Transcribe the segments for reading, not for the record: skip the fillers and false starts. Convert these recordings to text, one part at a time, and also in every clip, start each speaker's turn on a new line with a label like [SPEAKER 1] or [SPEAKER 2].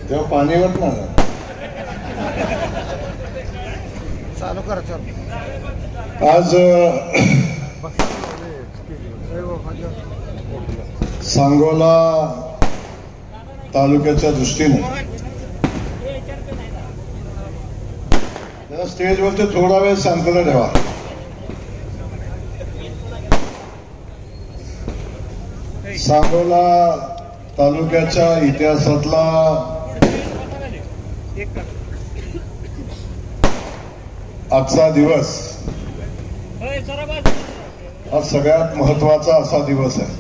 [SPEAKER 1] तेव्हा पाणी वाट ना
[SPEAKER 2] चालू करा चालू.
[SPEAKER 1] आज सांगोला तालुक्याच्या दृष्टीने स्टेजवरती थोडा वेळ शांतता ठेवा. सांगोला तालुक्याच्या इतिहासातला आजचा दिवस हा सगळ्यात महत्वाचा असा दिवस आहे.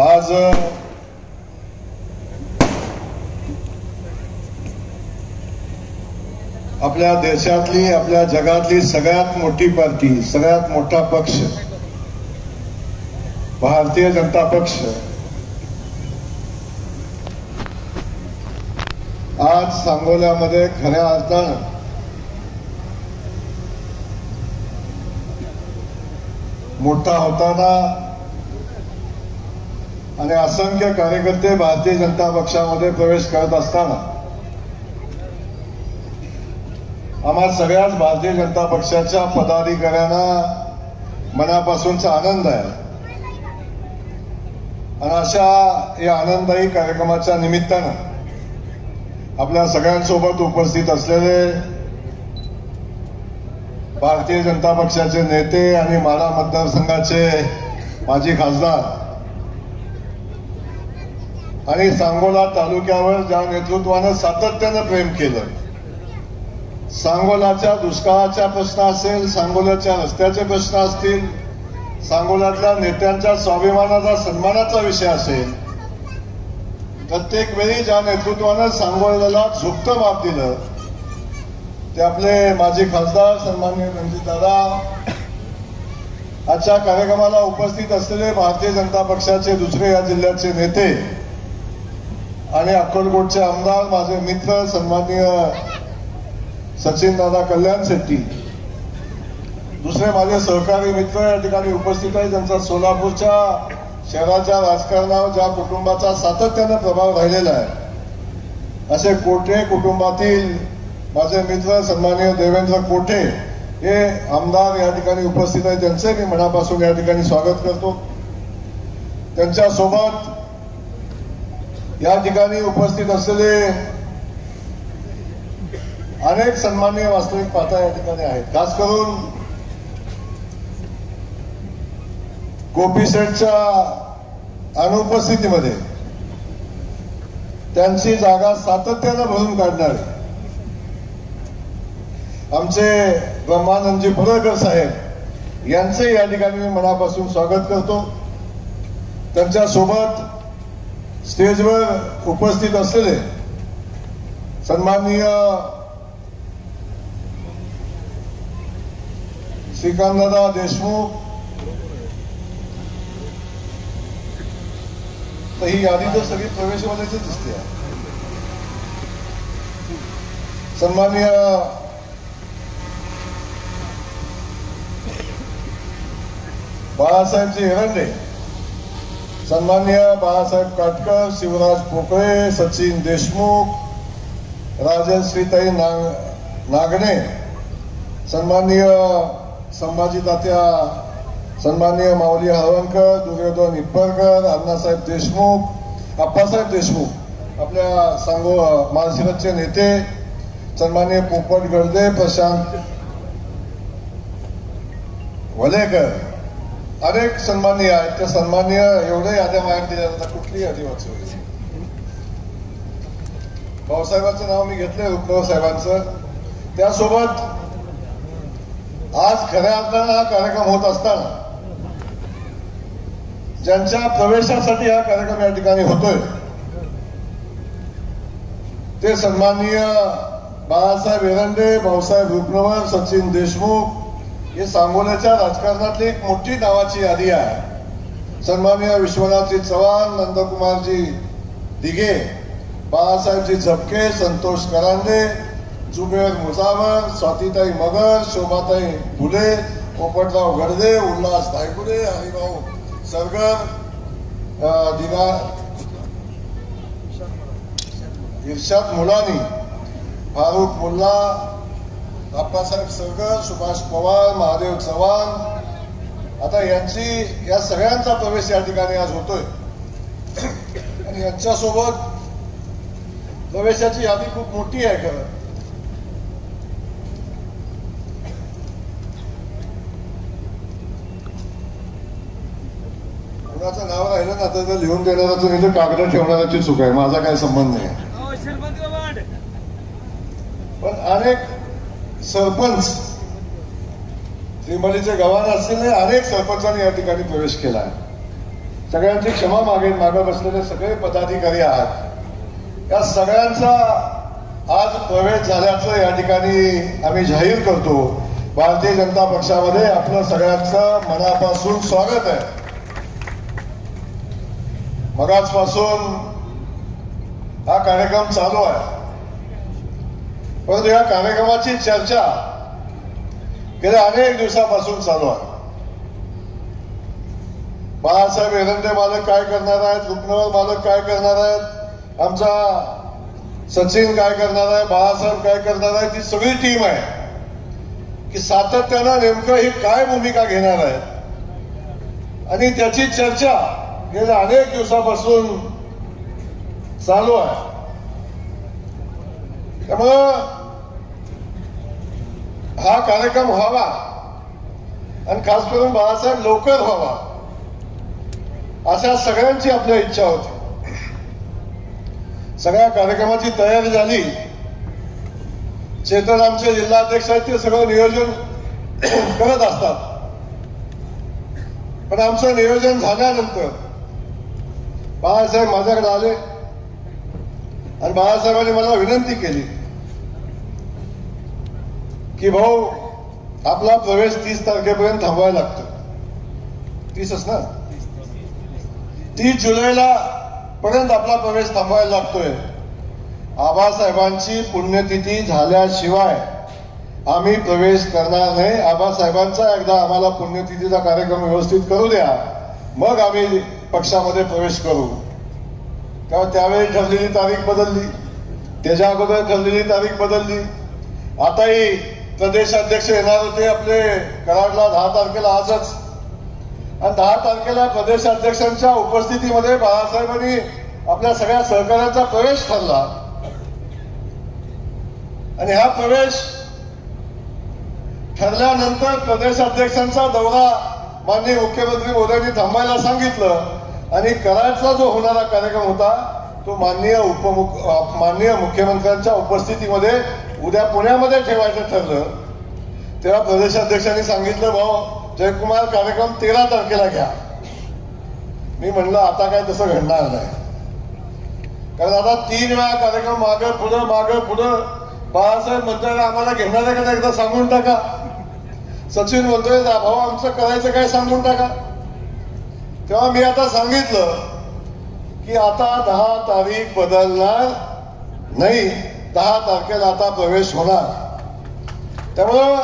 [SPEAKER 1] आज आपल्या देशातली आपल्या जगातली सगळ्यात मोठी पार्टी सगळ्यात मोठा पक्ष भारतीय जनता पक्ष आज सांगोल्यामध्ये खऱ्या अर्थानं मोठा होताना आणि असंख्य कार्यकर्ते भारतीय जनता पक्षामध्ये प्रवेश करत असताना आम्हा सगळ्याच भारतीय जनता पक्षाच्या पदाधिकाऱ्यांना मनापासूनचा आनंद आहे. आणि अशा या आनंददायी कार्यक्रमाच्या निमित्तानं आपल्या सगळ्यांसोबत उपस्थित असलेले भारतीय जनता पक्षाचे नेते आणि माढा मतदारसंघाचे माजी खासदार आणि सांगोला तालुक्यावर ज्या नेतृत्वानं सातत्यानं प्रेम केलं, सांगोलाच्या दुष्काळाचा प्रश्न असेल, सांगोल्याच्या रस्त्याचे प्रश्न असतील, सांगोल्यातल्या नेत्यांच्या स्वाभिमानाचा सन्मानाचा विषय असेल, प्रत्येक वेळी ज्या नेतृत्वानं सांगोल्याला झुकतं माप दिलं ते आपले माजी खासदार सन्माननीय रणजितदादा, आजच्या कार्यक्रमाला उपस्थित असलेले भारतीय जनता पक्षाचे दुसरे या जिल्ह्याचे नेते आणि अक्कलकोटचे आमदार माझे मित्र सन्माननीय सचिनदादा कल्याण शेट्टी, दुसरे माझे सहकारी मित्र या ठिकाणी उपस्थित आहेत, त्यांचा सोलापूरच्या शहराच्या राजकारणावर ज्या कुटुंबाचा सातत्यानं प्रभाव राहिलेला आहे असे कोठे कुटुंबातील माझे मित्र सन्माननीय देवेंद्र कोठे हे आमदार या ठिकाणी उपस्थित आहेत. त्यांचे मी मनापासून या ठिकाणी स्वागत करतो. त्यांच्यासोबत या ठिकाणी उपस्थित असलेले अनेक सन्माननीय वास्तविक पाहता या ठिकाणी आहेत. खास करून गोपी शेठच्या अनुपस्थितीमध्ये त्यांची जागा सातत्यानं भरून काढणारे आमचे ब्रह्मानंदजी पुरळकर साहेब यांचे या ठिकाणी मी मनापासून स्वागत करतो. त्यांच्यासोबत स्टेजवर उपस्थित असलेले सन्माननीय श्रीकांतदादा देशमुख, तर ही यादी तर सगळी प्रवेशवाल्याचीच दिसते. सन्माननीय बाळासाहेबजी एरंडे, सन्माननीय बाळासाहेब काटकर, शिवराज पोकळे, सचिन देशमुख, राजश्रीताई नागणे, सन्माननीय संभाजी तात्या, सन्माननीय माऊली हळवणकर, दुर्योधन इप्परकर, अण्णासाहेब देशमुख, अप्पासाहेब देशमुख, आपल्या माळशिरसचे नेते सन्माननीय पोपट गडदे, प्रशांत वलेकर, अनेक सन्माननीय आहेत. त्या सन्माननीय एवढे याद्या माहीत दिल्या जातात, कुठली यादी वाचू. भाऊसाहेबांचं नाव मी घेतलंय, रुपनवर साहेबांचं. त्यासोबत आज खऱ्या अर्थानं हा कार्यक्रम होत असताना ज्यांच्या प्रवेशासाठी हा कार्यक्रम या ठिकाणी होतोय ते सन्माननीय बाळासाहेब एरंडे, भाऊसाहेब रुपनवर, सचिन देशमुख हे सांगोल्याच्या राजकारणातली एक मोठी नावाची यादी आहे. सन्माननीय विश्वनाथजी चव्हाण, नंदकुमारजी दिघे, बाळासाहेबजी झपके, संतोष करांडे, जुबेर मुजावर, स्वातीताई मगर, शोभाताई फुले, पोपटराव गडदे, उल्हास धायगुडे, हरिभाऊ सरगर, दिना इर्शाद मुलानी, फारुख मुल्ला, अप्पासाहेब सरगर, सुभाष पवार, महादेव चव्हाण, आता या सगळ्यांचा प्रवेश या ठिकाणी आज होतोय. आणि यांच्यासोबत प्रवेशाची यादी खूप मोठी आहे. खरं कुणाचं नाव राहिलं ना तर लिहून देणारा तर इथे कागद ठेवणाऱ्याची चूक आहे, माझा काही संबंध नाही. पण अनेक सरपंच श्रीमतीचे गव्हाण असलेले अनेक सरपंचांनी या ठिकाणी प्रवेश केला आहे. सगळ्यांची क्षमा मागेन, मागे बसलेले सगळे पदाधिकारी आहात, या सगळ्यांचा आज प्रवेश झाल्याचं या ठिकाणी आम्ही जाहीर करतो. भारतीय जनता पक्षामध्ये आपलं सगळ्यांचं मनापासून स्वागत आहे. मगाचपासून हा कार्यक्रम चालू आहे, परंतु या कार्यक्रमाची चर्चा गेल्या अनेक दिवसापासून चालू आहे. बाळासाहेब एरंडे मालक काय करणार आहेत, रुक्मवर मालक काय करणार आहेत, आमचा सचिन काय करणार आहे, बाळासाहेब काय करणार आहे, ती सगळी टीम आहे की सातत्यानं नेमकं ही काय भूमिका घेणार आहे. आणि त्याची चर्चा गेल्या अनेक दिवसापासून चालू आहे. त्यामुळं हा कार्यक्रम व्हावा आणि खास करून बाळासाहेब लवकर व्हावा अशा सगळ्यांची आपली इच्छा होती. सगळ्या कार्यक्रमाची तयारी झाली. चेतन आमचे जिल्हाध्यक्ष आहेत, ते सगळं नियोजन करत असतात. पण आमचं नियोजन झाल्यानंतर बाळासाहेब माझ्याकडे आले आणि बाळासाहेबांनी मला विनंती केली की भाऊ, आपला प्रवेश 30 तारखेपर्यंत थांबवायला लागतो. 30च ना, 30 जुलैला पर्यंत आपला प्रवेश थांबवायला लागतोय. आबासाहेबांची पुण्यतिथी झाल्याशिवाय आम्ही प्रवेश करणार नाही. आबासाहेबांचा एकदा आम्हाला पुण्यतिथीचा कार्यक्रम व्यवस्थित करू द्या, मग आम्ही पक्षामध्ये प्रवेश करू. तेव्हा त्यावेळी ठरलेली तारीख बदलली, त्याच्या अगोदर ठरलेली तारीख बदलली. आताही प्रदेशाध्यक्ष येणार होते आपले कराडला 10 तारखेला आजच, आणि 10 तारखेला प्रदेशाध्यक्षांच्या उपस्थितीमध्ये बाळासाहेबांनी आपल्या सगळ्या सहकार्यांचा प्रवेश ठरला. आणि हा प्रवेश ठरल्यानंतर प्रदेशाध्यक्षांचा दौरा माननीय मुख्यमंत्री मोदींनी थांबायला सांगितलं आणि कराडचा जो होणारा कार्यक्रम होता तो माननीय मुख्यमंत्र्यांच्या उपस्थितीमध्ये उद्या पुण्यामध्ये ठेवायचं ठरलं. तेव्हा प्रदेशाध्यक्षांनी सांगितलं, भाऊ जयकुमार कार्यक्रम 13 तारखेला घ्या. मी म्हणलं आता काय तसं घडणार नाही, कारण आता 3 वेळा कार्यक्रम मागं पुढं बाळासाहेब म्हणताय आम्हाला घेणार आहे का एकदा सांगून टाका. सचिन म्हणतोय भाऊ आमचं करायचं काय सांगून टाका. तेव्हा मी आता सांगितलं की आता 10 तारीख बदलणार नाही, 10 तारखेला आता प्रवेश होणार. त्यामुळं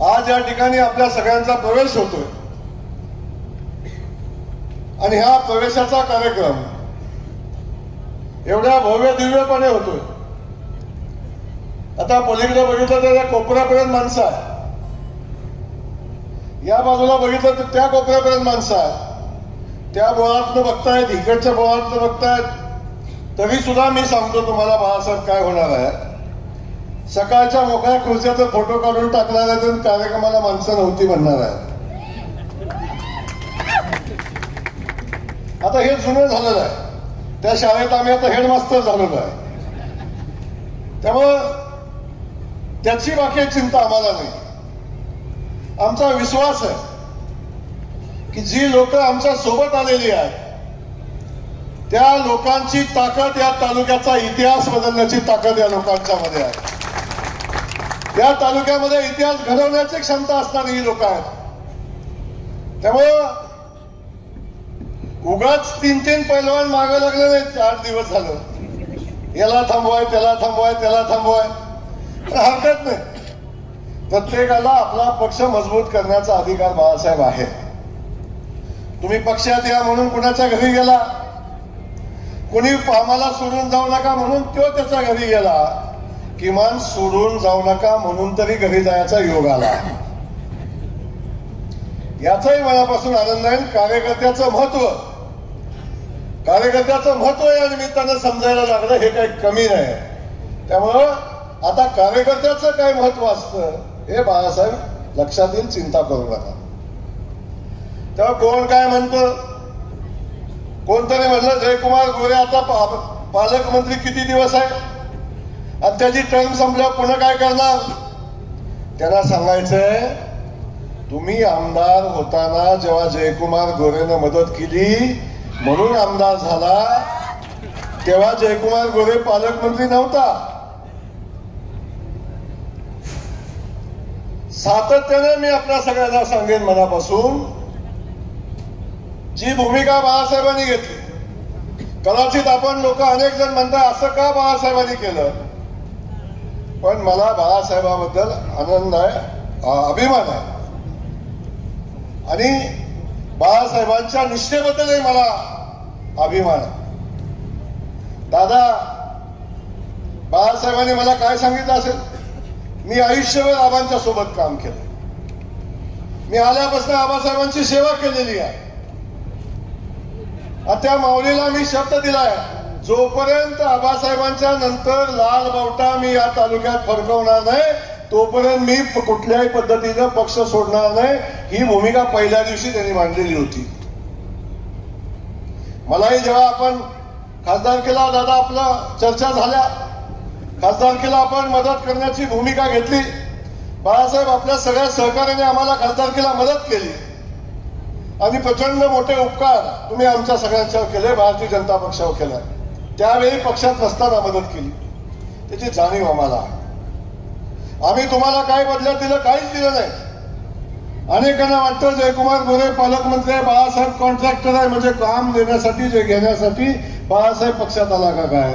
[SPEAKER 1] आज या ठिकाणी आपल्या सगळ्यांचा प्रवेश होतोय आणि ह्या प्रवेशाचा कार्यक्रम एवढ्या भव्य दिव्यपणे होतोय. आता पलीकडे बघितलं तर या कोपऱ्यापर्यंत माणसं आहे, या बाजूला बघितलं तर त्या कोपऱ्यापर्यंत माणसं आहे. त्या बोळातनं बघतायत, इकडच्या बोळातनं बघतायत. तरी सुद्धा मी सांगतो तुम्हाला बाळासाहेब काय होणार आहे. सकाळच्या मोकळ्या खुर्च्याचा फोटो काढून टाकणार आहे तर कार्यक्रमाला माणसं नव्हती म्हणणार आहे. आता हे जुनं झालेलं आहे. त्या शाळेत आम्ही आता हेडमास्टर झालेलो आहे. त्यामुळं त्याची बाकी चिंता आम्हाला नाही. आमचा विश्वास आहे की जी लोक आमच्या सोबत आलेली आहेत त्या लोकांची ताकद, या तालुक्याचा इतिहास बदलण्याची ताकद या लोकांच्या मध्ये आहे. या तालुक्यामध्ये इतिहास घडवण्याची क्षमता असणारी ही लोक आहेत. त्यामुळं उगाच 3 पैलवान मागे लागले नाहीत. 8 दिवस झालं, याला थांबवाय त्याला थांबवाय त्याला थांबवाय, हरकत नाही. प्रत्येकाला आपला पक्ष मजबूत करण्याचा अधिकार बाळासाहेब आहे. तुम्ही पक्षात या म्हणून कुणाच्या घरी गेला, कोणी आम्हाला सोडून जाऊ नका म्हणून तो त्याच्या घरी गेला, किमान सोडून जाऊ नका म्हणून तरी घरी जायचा योग आला. याचाही मनापासून आनंद आहे. कार्यकर्त्याचं महत्व या निमित्तानं समजायला लागलं, हे काही कमी नाही. त्यामुळं आता कार्यकर्त्याचं काय महत्व असतं हे बाळासाहेब लक्षात येईल, चिंता करू नका. तेव्हा कोण काय म्हणतं, कोणतरी म्हणलं जयकुमार गोरे आता पालकमंत्री किती दिवस आहे आणि त्याची टर्म संपल्यावर पुन्हा काय करणार. त्यांना सांगायचंय, तुम्ही आमदार होताना जेव्हा जयकुमार गोरेनं मदत केली म्हणून आमदार झाला, तेव्हा जयकुमार गोरे पालकमंत्री नव्हता. सातत्याने मी आपल्या सगळ्यांना सांगेन मनापासून, जी भूमिका बाळासाहेबांनी घेतली, कदाचित आपण लोक अनेक जण म्हणतात असं का बाळासाहेबांनी केलं, पण मला बाळासाहेबाबद्दल आनंद आहे, अभिमान आहे. आणि बाळासाहेबांच्या निष्ठेबद्दलही मला अभिमान आहे. दादा, बाळासाहेबांनी मला काय सांगितलं असेल, मी आयुष्यभर आबांच्या सोबत काम केलं. मी आल्यापासून आबासाहेबांची सेवा केलेली आहे. त्या माऊलीला मी शब्द दिलाय, जोपर्यंत आबासाहेबांच्या नंतर लाल बावटा मी या तालुक्यात फडकवणार नाही, तोपर्यंत मी कुठल्याही पद्धतीनं पक्ष सोडणार नाही. ही भूमिका पहिल्या दिवशी त्यांनी मांडलेली होती. मलाही जेव्हा आपण खासदारकीला दादा आपलं चर्चा झाल्या, खासदारकीला आपण मदत करण्याची भूमिका घेतली. बाळासाहेब आपल्या सगळ्या सहकार्याने आम्हाला खासदारकीला मदत केली आणि प्रचंड मोठे उपकार तुम्ही आमच्या सगळ्यांच्यावर केले, भारतीय जनता पक्षावर केला. त्यावेळी पक्षात नसताना मदत केली, त्याची जाणीव आम्हाला आहे. आम्ही तुम्हाला काय बदल्यात दिलं, काहीच दिलं नाही. अनेकांना वाटतं जयकुमार गोरे पालकमंत्री आहे, बाळासाहेब कॉन्ट्रॅक्टर आहे, म्हणजे काम देण्यासाठी जे घेण्यासाठी बाळासाहेब पक्षात आला का काय.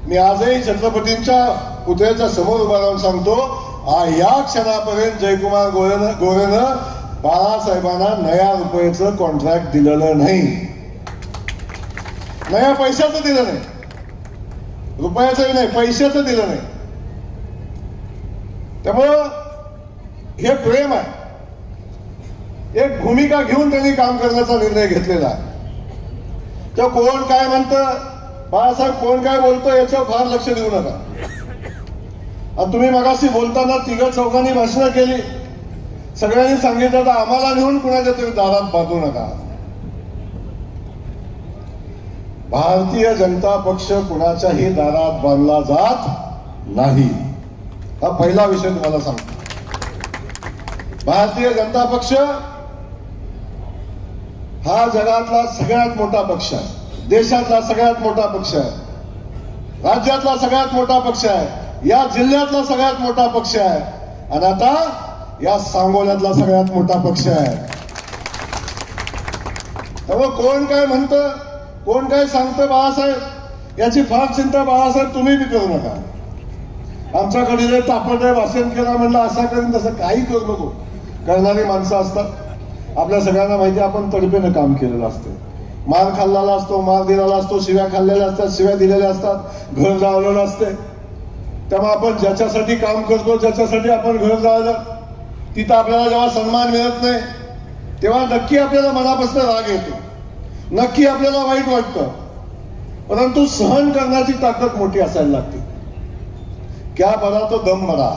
[SPEAKER 1] मी आजही छत्रपतींच्या पुतळ्याच्या समोर उभा राहून सांगतो, या क्षणापर्यंत जयकुमार गोरेनं बाळासाहेबांना नया रुपयाचं कॉन्ट्रॅक्ट दिलेलं नाही, नया पैशाचं दिलं नाही, रुपयाचंही नाही, पैशाचं दिलं नाही. त्यामुळं हे प्रेम आहे. एक भूमिका घेऊन त्यांनी काम करण्याचा निर्णय घेतलेला आहे. तर कोण काय म्हणतं, बाळासाहेब कोण काय बोलतो याच्यावर फार लक्ष देऊ नका. आणि तुम्ही मगाशी बोलताना तिघं चौघांनी भाषणं केली, सगळ्यांनी सांगितलं तर आम्हाला नेऊन कुणाच्या तरी दारात बांधू नका. भारतीय जनता पक्ष कुणाच्याही दारात बांधला जात नाही. हा पहिला विषय तुम्हाला सांगतो. भारतीय जनता पक्ष हा जगातला सगळ्यात मोठा पक्ष आहे, देशातला सगळ्यात मोठा पक्ष आहे, राज्यातला सगळ्यात मोठा पक्ष आहे, या जिल्ह्यातला सगळ्यात मोठा पक्ष आहे आणि आता या सांगोल्यातला सगळ्यात मोठा पक्ष आहे. त्यामुळे कोण काय म्हणतं, कोण काय सांगतं बाळासाहेब, याची फार चिंता बाळासाहेब तुम्ही बी करू नका. आमच्याकडे तापडे भाषण केला म्हणलं असा करीन तसं काही करू नको. करणारी माणसं असतात, आपल्या सगळ्यांना माहिती, आपण तडफेनं काम केलेलं असतं, मार खाल्लेला असतो, मार दिलेला असतो, शिव्या खाल्लेल्या असतात, शिव्या दिलेल्या असतात, घर जाळलेलं असते. तेव्हा आपण ज्याच्यासाठी काम करतो, ज्याच्यासाठी आपण घर जाळलं, तिथं आपल्याला जेव्हा सन्मान मिळत नाही तेव्हा नक्की आपल्याला मनापासून राग येतो, नक्की आपल्याला वाईट वाटतं. परंतु सहन करण्याची ताकद मोठी असायला लागते. क्या बरा तो दम बरा,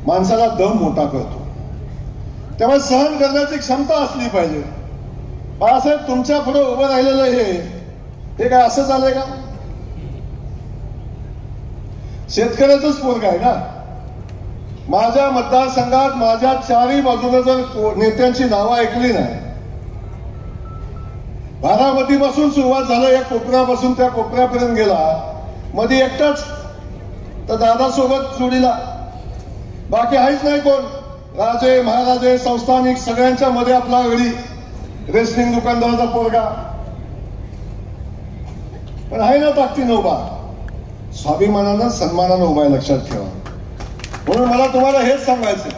[SPEAKER 1] माणसाला दम मोठा करतो. त्यामुळे सहन करण्याची क्षमता असली पाहिजे. बाळासाहेब तुमच्या पुढे उभं राहिलेलं हे काय असं झालंय का? शेतकऱ्याचंच पोरग आहे ना. माझ्या मतदारसंघात माझ्या चारही बाजूने जर नेत्यांची नावं ऐकली नाही, बारामतीपासून सुरुवात झालं, या कोपऱ्यापासून त्या कोपऱ्यापर्यंत गेला, मध्ये एकटाच तर दादासोबत जोडीला, बाकी आहेच नाही कोण. राजे महाराजे संस्थानिक सगळ्यांच्या मध्ये आपला गडी, रेसलिंग दुकानदाराचा पोरगा, पण आहे ना ताकदीनं उभा, स्वाभिमानानं सन्मानानं उभा आहे, लक्षात ठेवा. म्हणून मला तुम्हाला हेच सांगायचं,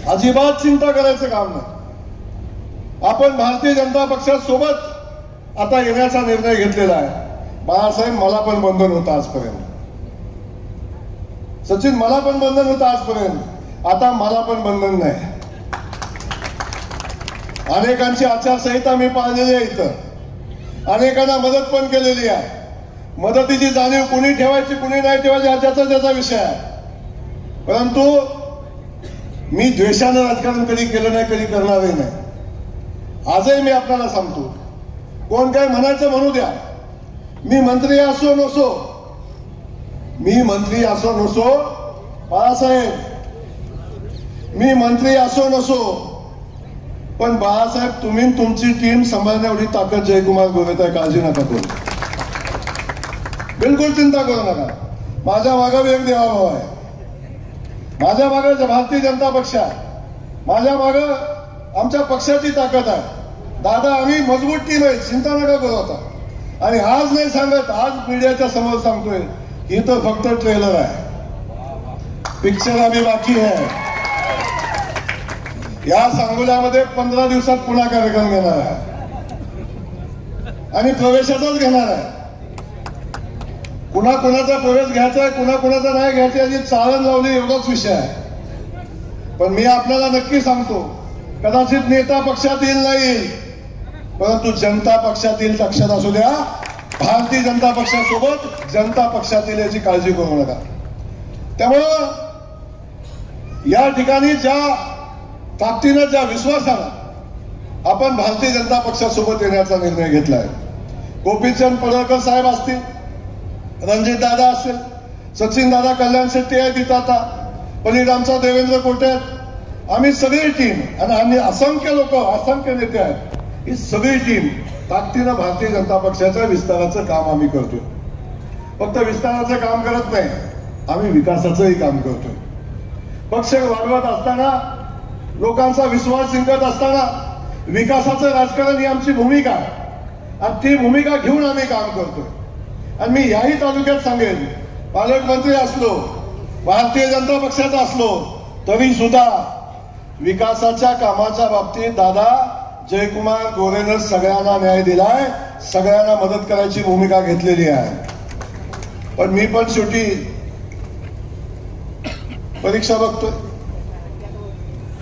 [SPEAKER 1] अजिबात चिंता करायचं काम नाही. आपण भारतीय जनता पक्षासोबत आता येण्याचा निर्णय घेतलेला आहे. बाळासाहेब, मला पण बंधन होतं आजपर्यंत. सचिन, मला पण बंधन होतं आजपर्यंत. आता मला पण बंधन नाही. अनेकांची आचारसंहिता मी पाळलेली आहे इथं. अनेकांना मदत पण केलेली आहे. मदतीची जाणीव कुणी ठेवायची कुणी नाही ठेवायची हा त्याचा विषय आहे. परंतु मी द्वेषानं राजकारण कधी केलं नाही, कधी करणारही नाही. आजही मी आपल्याला सांगतो, कोण काय म्हणायचं म्हणू द्या, मी मंत्री असो नसो बाळासाहेब, मी मंत्री असो नसो, पण बाळासाहेब तुम्ही तुमची टीम सांभाळण्या एवढी ताकद जयकुमार गोरेत आहे. काळजी नका करू, बिलकुल चिंता करू नका. माझ्या मागे एक देवाभाव आहे. माझ्या मागे भारतीय जनता पक्ष आहे. माझ्या मागे आमच्या पक्षाची ताकद आहे. दादा, आम्ही मजबूत टीम आहे, चिंता नका करू आता. आणि आज नाही सांगत, आज मीडियाच्या समोर सांगतोय, ही तर फक्त ट्रेलर आहे. पिक्चर आम्ही बाकी आहे. या सांगोल्यामध्ये 15 दिवसात पुन्हा कार्यक्रम घेणार आहे आणि प्रवेशाचाच घेणार आहे. कुणा कुणाचा प्रवेश घ्यायचा आहे, कुणा कुणाचा नाही घ्यायचा याची चाळण लावली एवढाच विषय आहे. पण मी आपल्याला नक्की सांगतो, कदाचित नेता पक्षात येईल नाही, परंतु जनता पक्षात येईल लक्षात असू द्या. भारतीय जनता पक्षासोबत जनता पक्षात येईल याची काळजी करू नका. त्यामुळं या ठिकाणी ज्या ताकदीनं, ज्या विश्वासानं आपण भारतीय जनता पक्षासोबत येण्याचा निर्णय घेतलाय, गोपीचंद पडळकर साहेब असतील, रणजित दादा असेल, सचिन दादा, कल्याण शेट्टी आहेत तिथं आता, पलीकडे आमचा देवेंद्र कोटे आहेत, आम्ही सगळी टीम आणि आम्ही असंख्य लोक, असंख्य नेते आहेत, ही सगळी टीम ताकदीनं भारतीय जनता पक्षाच्या विस्ताराचं काम आम्ही करतोय. फक्त विस्ताराचं काम करत नाही, आम्ही विकासाचंही काम करतोय. पक्ष वाढवत असताना, लोकांचा विश्वास जिंकत असताना विकासाचं राजकारण ही आमची भूमिका आहे आणि ती भूमिका घेऊन आम्ही काम करतोय. आणि मी याही तालुक्यात सांगेन, पालकमंत्री असलो, भारतीय जनता पक्षाचा असलो, तरी सुद्धा विकासाच्या कामाच्या बाबतीत दादा जयकुमार गोरेनं सगळ्यांना न्याय दिलाय, सगळ्यांना मदत करायची भूमिका घेतलेली आहे. पण मी पण शेवटी परीक्षा बघतोय.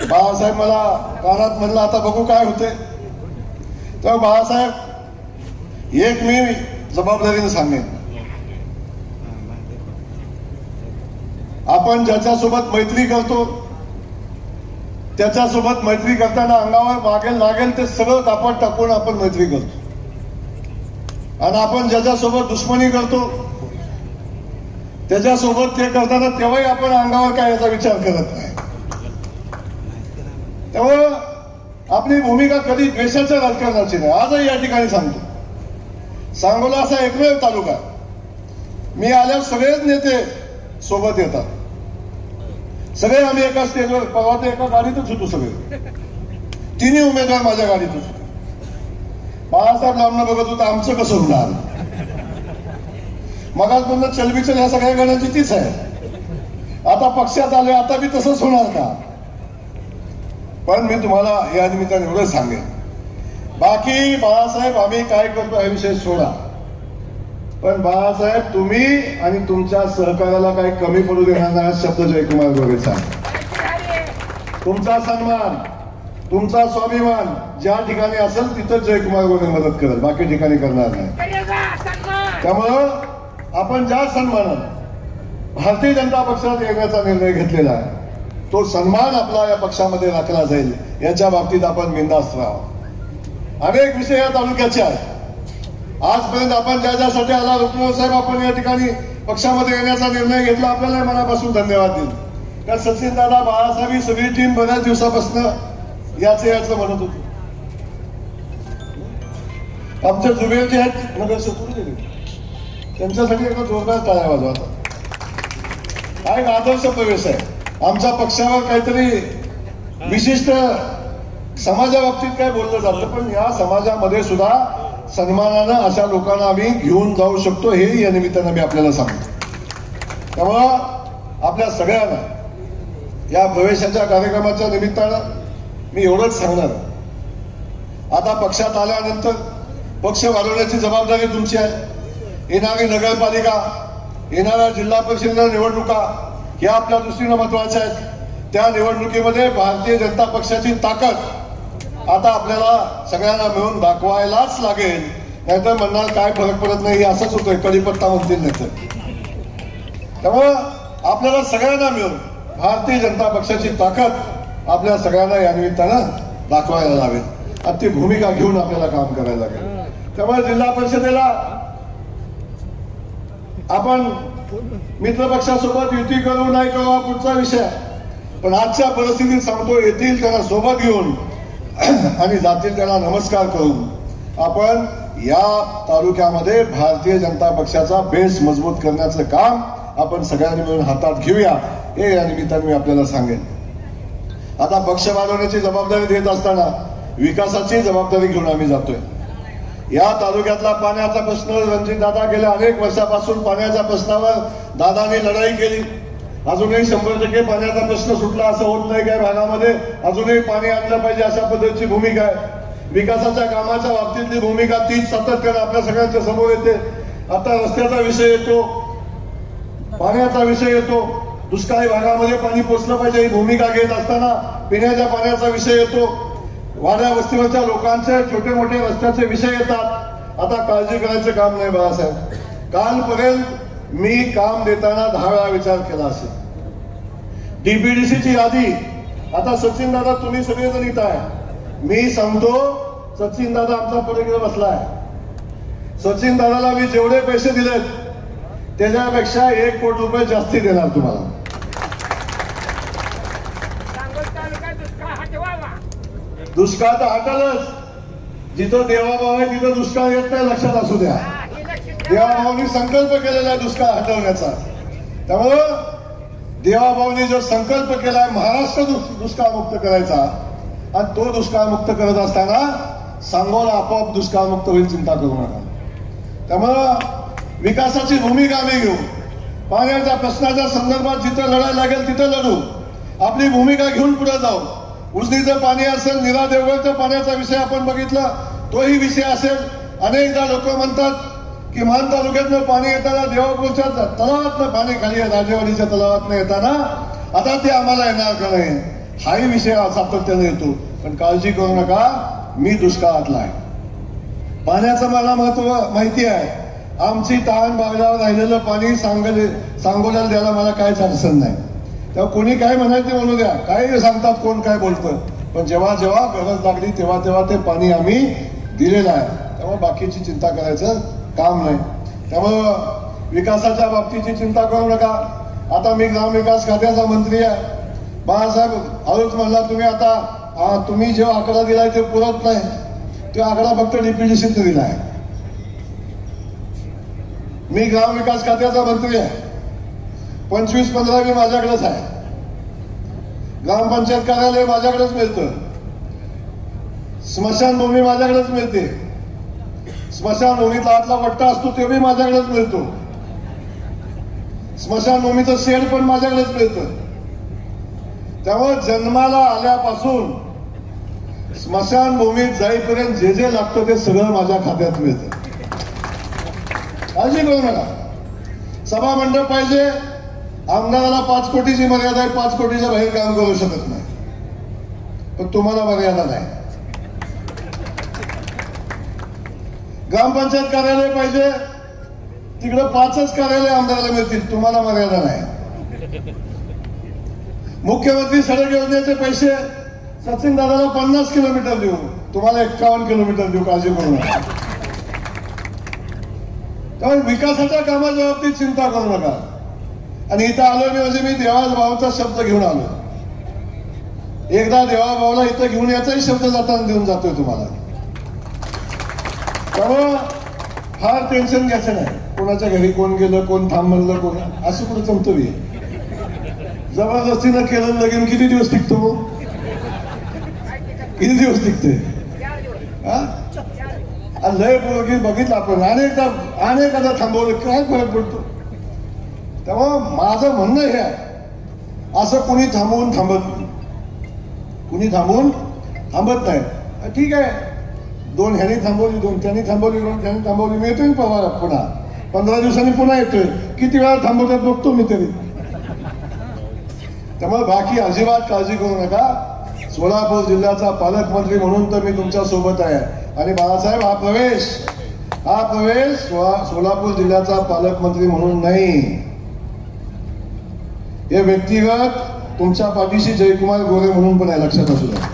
[SPEAKER 1] बाळासाहेब मला कानात म्हणलं, आता बघू काय होते. तर बाळासाहेब, एक मी जबाबदारीने सांगेन, आपण ज्याच्यासोबत मैत्री करतो त्याच्यासोबत मैत्री करताना अंगावर मागेल लागेल ते सगळं कापड टाकून आपण मैत्री करतो. आणि आपण ज्याच्यासोबत दुश्मनी करतो त्याच्यासोबत ते करताना तेव्हाही आपण अंगावर काय याचा विचार करत नाही. त्यामुळं आपली भूमिका कधी द्वेषाच्या राजकारणाची नाही. आजही या ठिकाणी सांगतो, सांगोला असा एकमेव तालुका, मी आल्यावर सगळेच नेते सोबत येतात. सगळे आम्ही एका स्टेजवर, परवा ते एका गाडीतच होतो, सगळे तिन्ही उमेदवार माझ्या गाडीतच होते. बाळासाहेब लांबणं बघत होता, आमचं कसं होणार. मगाचपर्यंत चलबिचल ह्या सगळ्या गाड्यांची तीच आहे. आता पक्षात आले, आता बी तसंच होणार का. पण मी तुम्हाला या निमित्ताने एवढं सांगेन, बाकी बाळासाहेब आम्ही काय करतो हा विषय सोडा, पण बाळासाहेब तुम्ही आणि तुमच्या सहकार्याला काही कमी पडू देणार नाही शब्द जयकुमार गोरेचा. तुमचा सन्मान, तुमचा स्वाभिमान ज्या ठिकाणी असेल तिथं जयकुमार गोरे मदत करेल, बाकी ठिकाणी करणार नाही. त्यामुळं आपण ज्या सन्मानानं भारतीय जनता पक्षात येण्याचा निर्णय घेतलेला आहे, तो सन्मान आपला या पक्षामध्ये राखला जाईल याच्या बाबतीत आपण बिनधास्त राहावं. अनेक विषय या तालुक्याचे आहेत. आजपर्यंत आपण ज्या ज्यासाठी आला रुक्मिणी साहेब, आपण या ठिकाणी पक्षामध्ये येण्याचा निर्णय घेतला, आपल्याला मनापासून धन्यवाद देईल. कारण सचिन दादा, बाळासाहेब ही सगळी टीम बऱ्याच दिवसापासून याचं म्हणत होती. आमचे जुबेर जे आहेत नगरसेवक, त्यांच्यासाठी एका जोरदार टाळ्या वाजवा. हा एक आदर्श प्रवेश आहे. आमच्या पक्षावर काहीतरी विशिष्ट समाजाबाबतीत काय बोललं जातं, पण या समाजामध्ये सुद्धा सन्मानानं अशा लोकांना आम्ही घेऊन जाऊ शकतो, हे या निमित्तानं मी आपल्याला सांगतो. त्यामुळं आपल्या सगळ्यांना या प्रवेशाच्या कार्यक्रमाच्या निमित्तानं मी एवढंच सांगणार, आता पक्षात आल्यानंतर पक्ष वाढवण्याची जबाबदारी तुमची आहे. येणारी नगरपालिका, येणाऱ्या जिल्हा परिषद निवडणुका या आपल्या दृष्टीनं महत्वाच्या आहेत. त्या निवडणुकीमध्ये भारतीय जनता पक्षाची ताकद आता आपल्याला सगळ्यांना मिळून दाखवायलाच लागेल. नाहीतर म्हणणार काय फरक पडत नाही, असंच होतंय, कडीपत्ता म्हणतील नाही तर. त्यामुळं आपल्याला सगळ्यांना मिळून भारतीय जनता पक्षाची ताकद आपल्या सगळ्यांना या निमित्तानं दाखवायला लागेल आणि ती भूमिका घेऊन आपल्याला काम करायला लागेल. त्यामुळे जिल्हा परिषदेला आपण मित्रपक्षासोबत युती करू नाही करू हा पुढचा विषय, पण आजच्या परिस्थितीत सांगतो, येतील त्यांना सोबत घेऊन आणि जातील त्यांना नमस्कार करून आपण या तालुक्यामध्ये भारतीय जनता पक्षाचा बेस मजबूत करण्याचं काम आपण सगळ्यांनी मिळून हातात घेऊया, हे या निमित्ताने मी आपल्याला सांगेन. आता पक्ष वाढवण्याची जबाबदारी देत असताना विकासाची जबाबदारी घेऊन आम्ही जातोय. या तालुक्यातला पाण्याचा प्रश्न रणजितदादा गेल्या अनेक वर्षापासून पाण्याच्या प्रश्नावर दादाने लढाई केली. अजूनही 100% पाण्याचा प्रश्न सुटला असं होत नाही. काय भागामध्ये अजूनही पाणी आणलं पाहिजे अशा पद्धतीची भूमिका आहे. विकासाच्या कामाच्या बाबतीतली भूमिका तीच सातत्यानं आपल्या सगळ्यांच्या समोर येते. आता रस्त्याचा विषय येतो, पाण्याचा विषय येतो, दुष्काळी भागामध्ये पाणी पोचलं पाहिजे ही भूमिका घेत असताना पिण्याच्या पाण्याचा विषय येतो, वाड्या वस्तीवरच्या लोकांचे छोटे मोठे रस्त्याचे विषय येतात. आता काळजी करायचं काम नाही बाळासाहेब. कालपर्यंत मी काम देताना 10 वेळा विचार केला असेल. डीपीडीसीची यादी आता सचिन दादा तुम्ही सगळेजण इथं आहे. मी सांगतो, सचिन दादा आमचा पुढे बसलाय. सचिन दादाला मी जेवढे पैसे दिलेत त्याच्यापेक्षा 1 कोटी रुपये जास्ती देणार तुम्हाला. दुष्काळ तर हटलच. जिथं देवाभाव आहे तिथं दुष्काळ येत नाही, लक्षात असू द्या. देवाभाऊनी संकल्प केलेला आहे दुष्काळ हटवण्याचा. त्यामुळं देवाभाऊनी जो संकल्प केलाय महाराष्ट्र दुष्काळ मुक्त करायचा, आणि तो दुष्काळ मुक्त करत असताना सांगोला आपोआप दुष्काळ मुक्त होईल, चिंता करू नका. त्यामुळं विकासाची भूमिका आम्ही घेऊ. पाण्याच्या प्रश्नाच्या संदर्भात जिथं लढायला लागेल तिथं लढू. आपली भूमिका घेऊन पुढे जाऊ. उजनीचं पाणी असेल, नीरा देवगडच्या पाण्याचा विषय आपण बघितला, तोही विषय असेल. अनेकदा लोक म्हणतात की मान तालुक्यातनं पाणी येताना देवापूरच्या तलावातनं पाणी खाली आहे, राजेवाडीच्या तलावातनं येताना, आता ते आम्हाला येणार का नाही, हाही विषय सातत्याने येतो. पण काळजी करू नका, मी दुष्काळातला आहे. पाण्याचं मला महत्व माहिती आहे. आमची तहान भागल्यावर राहिलेलं पाणी सांगोल्याला द्यायला मला काहीच अडचण नाही. तेव्हा कोणी काय म्हणायचं म्हणू द्या, काय सांगतात, कोण काय बोलतं, पण जेव्हा जेव्हा गरज लागली तेव्हा तेव्हा ते पाणी आम्ही दिलेलं आहे. त्यामुळे बाकीची चिंता करायचं काम नाही. त्यामुळं विकासाच्या बाबतीची चिंता करू नका. आता मी ग्रामविकास खात्याचा मंत्री आहे. बाळासाहेब हळूच म्हणला, तुम्ही आता तुम्ही जो आकडा दिलाय ते पुरत नाही, तो आकडा फक्त डीपीडीसीने दिला आहे. मी ग्रामविकास खात्याचा मंत्री आहे. 25-15 मी माझ्याकडेच आहे. ग्रामपंचायत कार्यालय माझ्याकडेच मिळतं. स्मशानभूमी माझ्याकडेच मिळते. स्मशानभूमीतला आतला पट्टा असतो ते बी माझ्याकडेच मिळतो. स्मशानभूमीचं शेड पण माझ्याकडेच मिळतं. त्यामुळे जन्माला आल्यापासून स्मशानभूमीत जाईपर्यंत जे जे लागतं ते सगळं माझ्या खात्यात मिळतं. काळजी करू नका. सभा मंडप पाहिजे, आमदाराला 5 कोटीची मर्यादा आहे, 5 कोटीच्या बाहेर काम करू शकत नाही, पण तुम्हाला मर्यादा नाही. ग्रामपंचायत कार्यालय पाहिजे, तिकडे 5च कार्यालय आमदाराला मिळतील, तुम्हाला मर्यादा नाही. मुख्यमंत्री सडक योजनेचे पैसे सचिन दादाला 50 किलोमीटर देऊ, तुम्हाला 51 किलोमीटर देऊ, काळजी करू नका. त्यामुळे विकासाच्या कामाच्या बाबतीत चिंता करू नका. आणि इथं आलो मी म्हणजे मी देवाभाऊचा शब्द घेऊन आलो. एकदा देवाभाऊला इथं घेऊन याचाही शब्द जाताना देऊन जातोय तुम्हाला. त्यामुळं फार टेन्शन घ्यायचं नाही. कोणाच्या घरी कोण गेलं, कोण थांबलं, कोण असं कुठं जमतो मी. जबरदस्तीनं केलं लगीन किती दिवस टिकतो, किती दिवस टिकते. लय पोरगी बघितलं आपण, अनेकदा थांबवलं, काय फरक पडतो. तेव्हा माझं म्हणणं हे आहे असं कुणी थांबत नाही, कुणी थांबत नाही. ठीक आहे, दोन ह्यानी थांबवली, दोन त्यांनी थांबवली, दोन त्यांनी थांबवली, मी येतोय पुन्हा 15 दिवसांनी पुन्हा येतोय. किती वेळा थांबवतात बघतो मी तरी. त्यामुळे बाकी अजिबात काळजी करू नका. सोलापूर जिल्ह्याचा पालकमंत्री म्हणून तर मी तुमच्या सोबत आहे. आणि बाळासाहेब, हा प्रवेश सोलापूर जिल्ह्याचा पालकमंत्री म्हणून नाही, हे व्यक्तिगत तुमच्या पाठीशी जयकुमार गोरे म्हणून पण आहे, लक्षात असू द्या.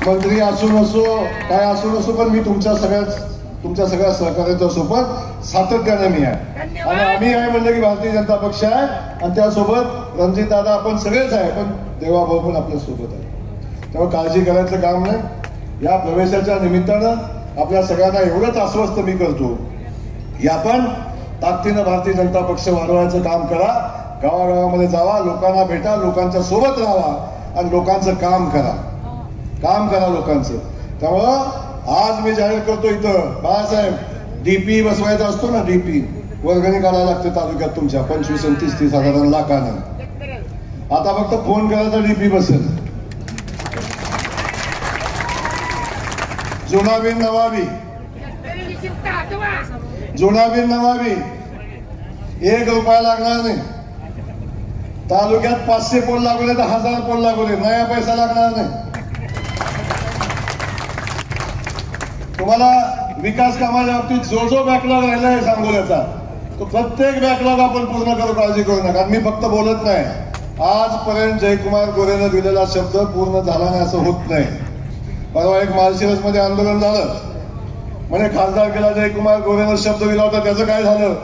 [SPEAKER 1] मंत्री असू नसो, काय असू नसो, पण मी तुमच्या सगळ्या सहकार्याच्या सोबत सातत्याने मी आहे. आणि आम्ही आहे म्हणलं की भारतीय जनता पक्ष आहे, आणि त्यासोबत रणजित दादा आपण सगळेच आहे, पण देवाभाऊ पण आपल्या सोबत आहे. तेव्हा काळजी करायचं काम नाही. या प्रवेशाच्या निमित्तानं आपल्या सगळ्यांना एवढंच आश्वस्त मी करतो की आपण ताकदीनं भारतीय जनता पक्ष वाढवायचं काम करा. गावागावामध्ये जावा, लोकांना भेटा, लोकांच्या सोबत राहा आणि लोकांचं काम करा लोकांचं. त्यामुळं आज मी जाहीर करतो इथं, बाळासाहेब, डीपी बसवायचा असतो ना, डीपी वर्गणी काढायला लागते तालुक्यात तुमच्या 25 आणि 30 हजार लाखानं. आता फक्त फोन करायचा, डीपी बसेल. जुनाबीन नवाबी 1 रुपया लागणार नाही. तालुक्यात 500 पोल लागले तर 1000 पोल लागले, नया पैसा लागणार नाही. तुम्हाला विकास कामाच्या बाबतीत जो बॅकलॉग राहिलाय सांगोल्याचा, तो प्रत्येक बॅकलॉग आपण पूर्ण करू, काळजी करू नका. मी फक्त बोलत नाही, आजपर्यंत जयकुमार गोरेनं दिलेला शब्द पूर्ण झाला नाही असं होत नाही. परवा एक माळशिरस मध्ये आंदोलन झालं, म्हणे खासदारकीला जयकुमार गोरेनं शब्द दिला होता, त्याचं काय झालं?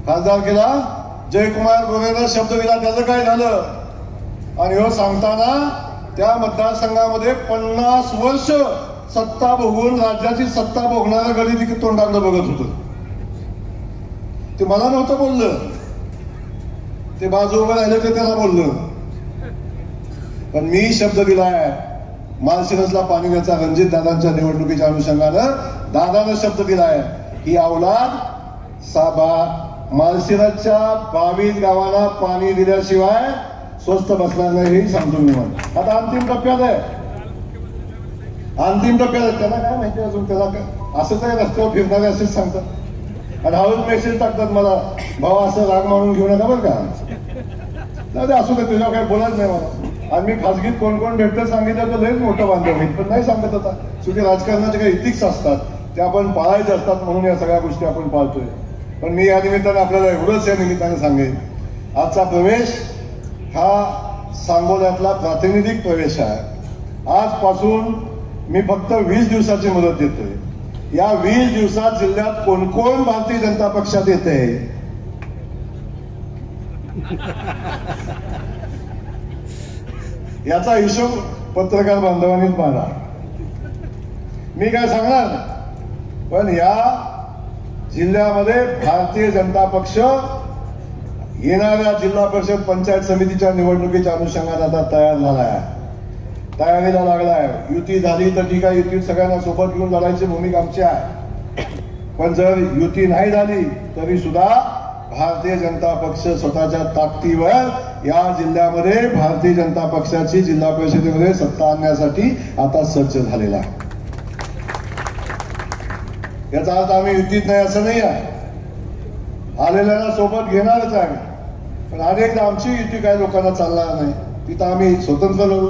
[SPEAKER 1] खासदारकीला जयकुमार गोरेनं शब्द दिला, त्याचं काय झालं? आणि हो सांगताना त्या मतदारसंघामध्ये 50 वर्ष सत्ता भोगून, राज्याची सत्ता भोगणारा गडी तिकीट तोंडाकडे बघत होतं. ते मला नव्हतं बोललं, ते बाजू उभं राहिले ते त्याला बोललं. पण मी शब्द दिलाय माळशिरसला पाणी द्यायचा, रणजित दादांच्या निवडणुकीच्या अनुषंगानं दादानं शब्द दिलाय की अवलाद माळशिरसच्या 22 गावांना पाणी दिल्याशिवाय स्वस्त बसणार नाही, हे सांगतो मी. मला आता अंतिम टप्प्यात आहे, त्याला काय माहिती अजून, त्याला काय असंच आहे, रस्त्यावर फिरणारे असेच सांगतात आणि हळूच मेसेज टाकतात मला, भाऊ असं राग मानून घेऊ नका बरं का. असू दे, तुझ्यावर काही बोलत नाही मला. आणि मी खासगीत कोण भेटतं सांगितलं तर लयच मोठं बांधव होईल, पण नाही सांगत आता. शेवटी राजकारणाचे काही इथिक्स असतात, ते आपण पाळायचे असतात, म्हणून या सगळ्या गोष्टी आपण पाळतोय. पण मी या निमित्तानं आपल्याला एवढंच या निमित्तानं सांगेन, आजचा प्रवेश हा सांगोल्यातला प्रातिनिधिक प्रवेश आहे. आजपासून मी फक्त 20 दिवसाची मुदत देतोय. या 20 दिवसात जिल्ह्यात कोण कोण भारतीय जनता पक्षात येते याचा हिशोब पत्रकार बांधवांनीच मांडा. मी काय सांगणार, पण या जिल्ह्यामध्ये भारतीय जनता पक्ष येणाऱ्या जिल्हा परिषद पंचायत समितीच्या निवडणुकीच्या अनुषंगाने आता तयार झालाय, तयारीला लागलाय. युती झाली तर ठीक आहे, युतीत सगळ्यांना सोबत घेऊन लढायची भूमिका आमची आहे. पण जर युती नाही झाली तरी सुद्धा भारतीय जनता पक्ष स्वतःच्या ताकदीवर या जिल्ह्यामध्ये भारतीय जनता पक्षाची जिल्हा परिषदेमध्ये सत्ता आणण्यासाठी आता सज्ज झालेला आहे. याचा अर्थ आम्ही युतीत नाही असं नाही आहे, आलेल्यांना सोबत घेणारच आहे. पण अनेकदा आमची युती काही लोकांना चालणार नाही, तिथं आम्ही स्वतंत्र लढू.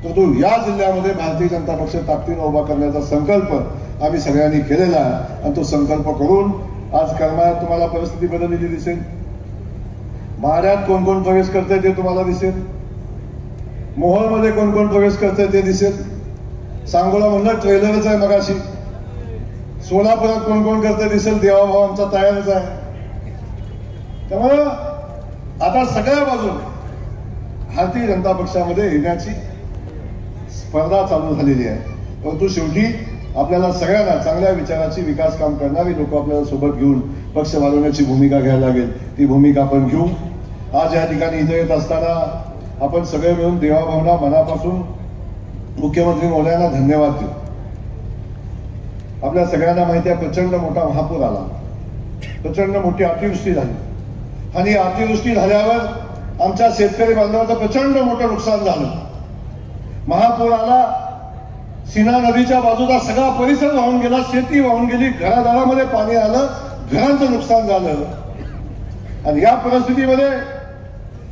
[SPEAKER 1] तर तो या जिल्ह्यामध्ये भारतीय जनता पक्ष ताकदीनं उभा करण्याचा संकल्प आम्ही सगळ्यांनी केलेला आहे. आणि तो संकल्प करून आज करमाळ्यात तुम्हाला परिस्थिती बदललेली दिसेल, माढ्यात कोण कोण प्रवेश करते ते तुम्हाला दिसेल, मोहोळमध्ये कोण कोण प्रवेश करते ते दिसेल, सांगोला म्हणलं ट्रेलरच आहे मगाशी, सोलापुरात कोण कोण करते दिसेल, देवाभाऊ आमचा तयारच आहे. त्यामुळं आता सगळ्या बाजून भारतीय जनता पक्षामध्ये येण्याची स्पर्धा चालू झालेली आहे. परंतु शेवटी आपल्याला सगळ्यांना चांगल्या विचाराची, विकास काम करणारी लोक आपल्याला सोबत घेऊन पक्ष वाढवण्याची भूमिका घ्यायला लागेल. ती भूमिका आपण घेऊ. आज या ठिकाणी इथे येत असताना आपण सगळे मिळून देवाभावना मनापासून मुख्यमंत्री महोदयांना धन्यवाद देऊ. आपल्या सगळ्यांना माहिती आहे, प्रचंड मोठा महापूर आला, प्रचंड मोठी अतिवृष्टी झाली. आणि अतिवृष्टी झाल्यावर आमच्या शेतकरी बांधवाचं प्रचंड मोठं नुकसान झालं. महापूर आला, सीना नदीच्या बाजूचा सगळा परिसर वाहून गेला, शेती वाहून गेली, घरादारामध्ये पाणी आलं, घरांचं नुकसान झालं. आणि या परिस्थितीमध्ये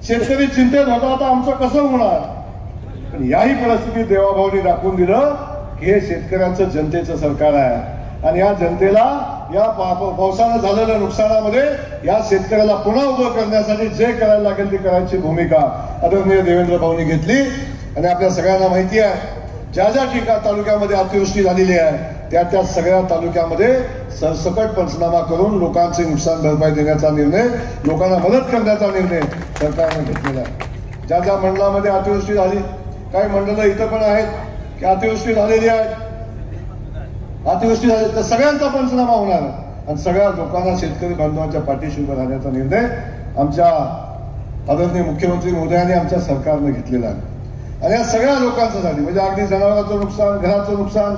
[SPEAKER 1] शेतकरी चिंतेत होता, आता आमचं कसं होणार. पण याही परिस्थितीत देवाभाऊनी दाखवून दिलं की हे शेतकऱ्यांचं जनतेचं सरकार आहे. आणि या जनतेला या पावसानं झालेल्या नुकसानामध्ये या शेतकऱ्याला पुन्हा उभं करण्यासाठी जे करायला लागेल ती करायची भूमिका आदरणीय देवेंद्र भाऊंनी घेतली. आणि आपल्या सगळ्यांना माहिती आहे, ज्या ज्या तालुक्यामध्ये अतिवृष्टी झालेली आहे त्या सगळ्या तालुक्यामध्ये सरसकट पंचनामा करून लोकांचे नुकसान भरपाई देण्याचा निर्णय, लोकांना मदत करण्याचा निर्णय सरकारने घेतलेला आहे. ज्या ज्या मंडळामध्ये अतिवृष्टी झाली, काही मंडळं इथं पण आहेत की अतिवृष्टी झालेली आहे, अतिवृष्टी झाली तर सगळ्यांचा पंचनामा होणार आणि सगळ्या लोकांना, शेतकरी बांधवांच्या पाठीशी उभं राहण्याचा निर्णय आमच्या आदरणीय मुख्यमंत्री महोदयांनी आमच्या सरकारने घेतलेला आहे. आणि या सगळ्या लोकांसाठी म्हणजे अगदी जनावरांचं नुकसान, घराचं नुकसान,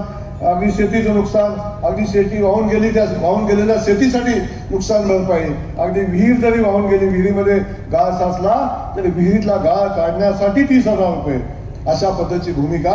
[SPEAKER 1] अगदी शेतीचं नुकसान, अगदी शेती वाहून गेली त्या वाहून गेलेल्या शेतीसाठी नुकसान भरपाई, अगदी विहीर जरी वाहून गेली, विहिरीमध्ये गाळ साचला तरी विहिरीतला गाळ काढण्यासाठी 30,000 रुपये, अशा पद्धतीची भूमिका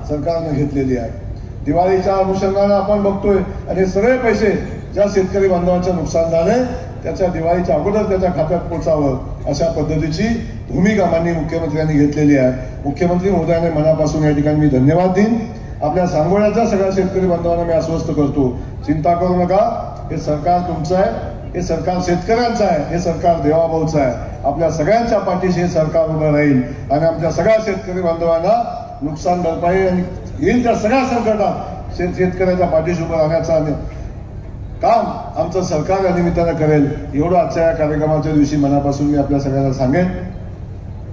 [SPEAKER 1] सरकारने घेतलेली आहे. दिवाळीच्या अनुषंगाने आपण बघतोय आणि हे सगळे पैसे ज्या शेतकरी बांधवांचं नुकसान झाले त्याच्या दिवाळीच्या अगोदर त्याच्या खात्यात पोचावं, अशा पद्धतीची भूमिका माननीय मुख्यमंत्र्यांनी घेतलेली आहे. मुख्यमंत्री महोदयाने मनापासून या ठिकाणी मी धन्यवाद देईन. आपल्या सांगोल्याच्या सगळ्या शेतकरी बांधवांना मी आश्वस्त करतो, चिंता करू नका, हे सरकार तुमचं आहे, हे सरकार शेतकऱ्यांचं आहे, हे सरकार देवाभाऊचं आहे. आपल्या सगळ्यांच्या पाठीशी हे सरकार उभं राहील आणि आमच्या सगळ्या शेतकरी बांधवांना नुकसान भरपाई आणि येईल त्या सगळ्या संकटात शेतकऱ्याच्या पाठीशी उभं राहण्याचा काम आमचं सरकार या निमित्तानं करेल, एवढं आजच्या या कार्यक्रमाच्या दिवशी मनापासून मी आपल्या सगळ्यांना सांगेन.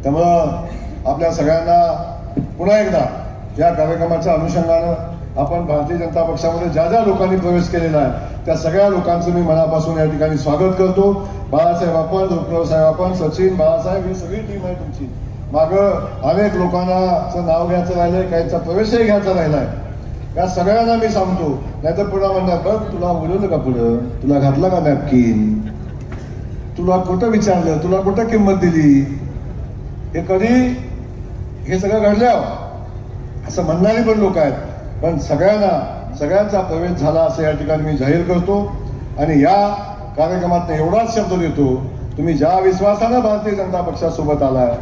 [SPEAKER 1] त्यामुळं आपल्या सगळ्यांना पुन्हा एकदा या कार्यक्रमाच्या अनुषंगानं आपण भारतीय जनता पक्षामध्ये ज्या ज्या लोकांनी प्रवेश केलेला आहे त्या सगळ्या लोकांचं मी मनापासून या ठिकाणी स्वागत करतो. बाळासाहेब आपण, रुपराव साहेब आपण, सचिन, बाळासाहेब ही सगळी टीम आहे तुमची. मागं अनेक लोकांना नाव घ्यायचं राहिलंय, काहींचा प्रवेशही घ्यायचा राहिलाय. या सगळ्यांना मी सांगतो, नाहीतर पुन्हा म्हणणार बघ तुला बोलवलं का, पुढं तुला घातला का नॅपकिन, तुला कुठं विचारलं, तुला कुठं किंमत दिली, हे कधी हे सगळं घडलं असं म्हणणारी पण लोक आहेत. पण सगळ्यांचा प्रवेश झाला असं या ठिकाणी मी जाहीर करतो. आणि या कार्यक्रमात एवढाच शब्द देतो, तुम्ही ज्या विश्वासानं भारतीय जनता पक्षासोबत आलाय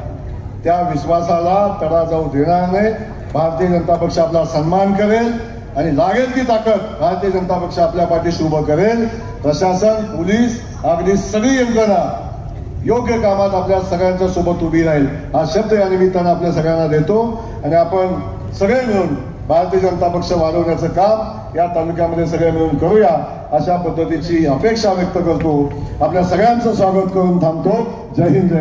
[SPEAKER 1] त्या विश्वासाला तडा जाऊ देणार नाही. भारतीय जनता पक्ष आपला सन्मान करेल आणि लागेल ती ताकद भारतीय जनता पक्ष आपल्या पाठीशी उभं करेल. प्रशासन, पोलीस, अगदी सगळी यंत्रणा योग्य कामात आपल्या सगळ्यांच्या सोबत उभी राहील, हा शब्द या निमित्तानं आपल्या सगळ्यांना देतो. आणि आपण सगळे मिळून भारतीय जनता पक्ष वाढवण्याचं काम या तालुक्यामध्ये सगळे मिळून करूया, अशा पद्धतीची अपेक्षा व्यक्त करतो. आपल्या सगळ्यांचं स्वागत करून थांबतो. जय हिंद, जय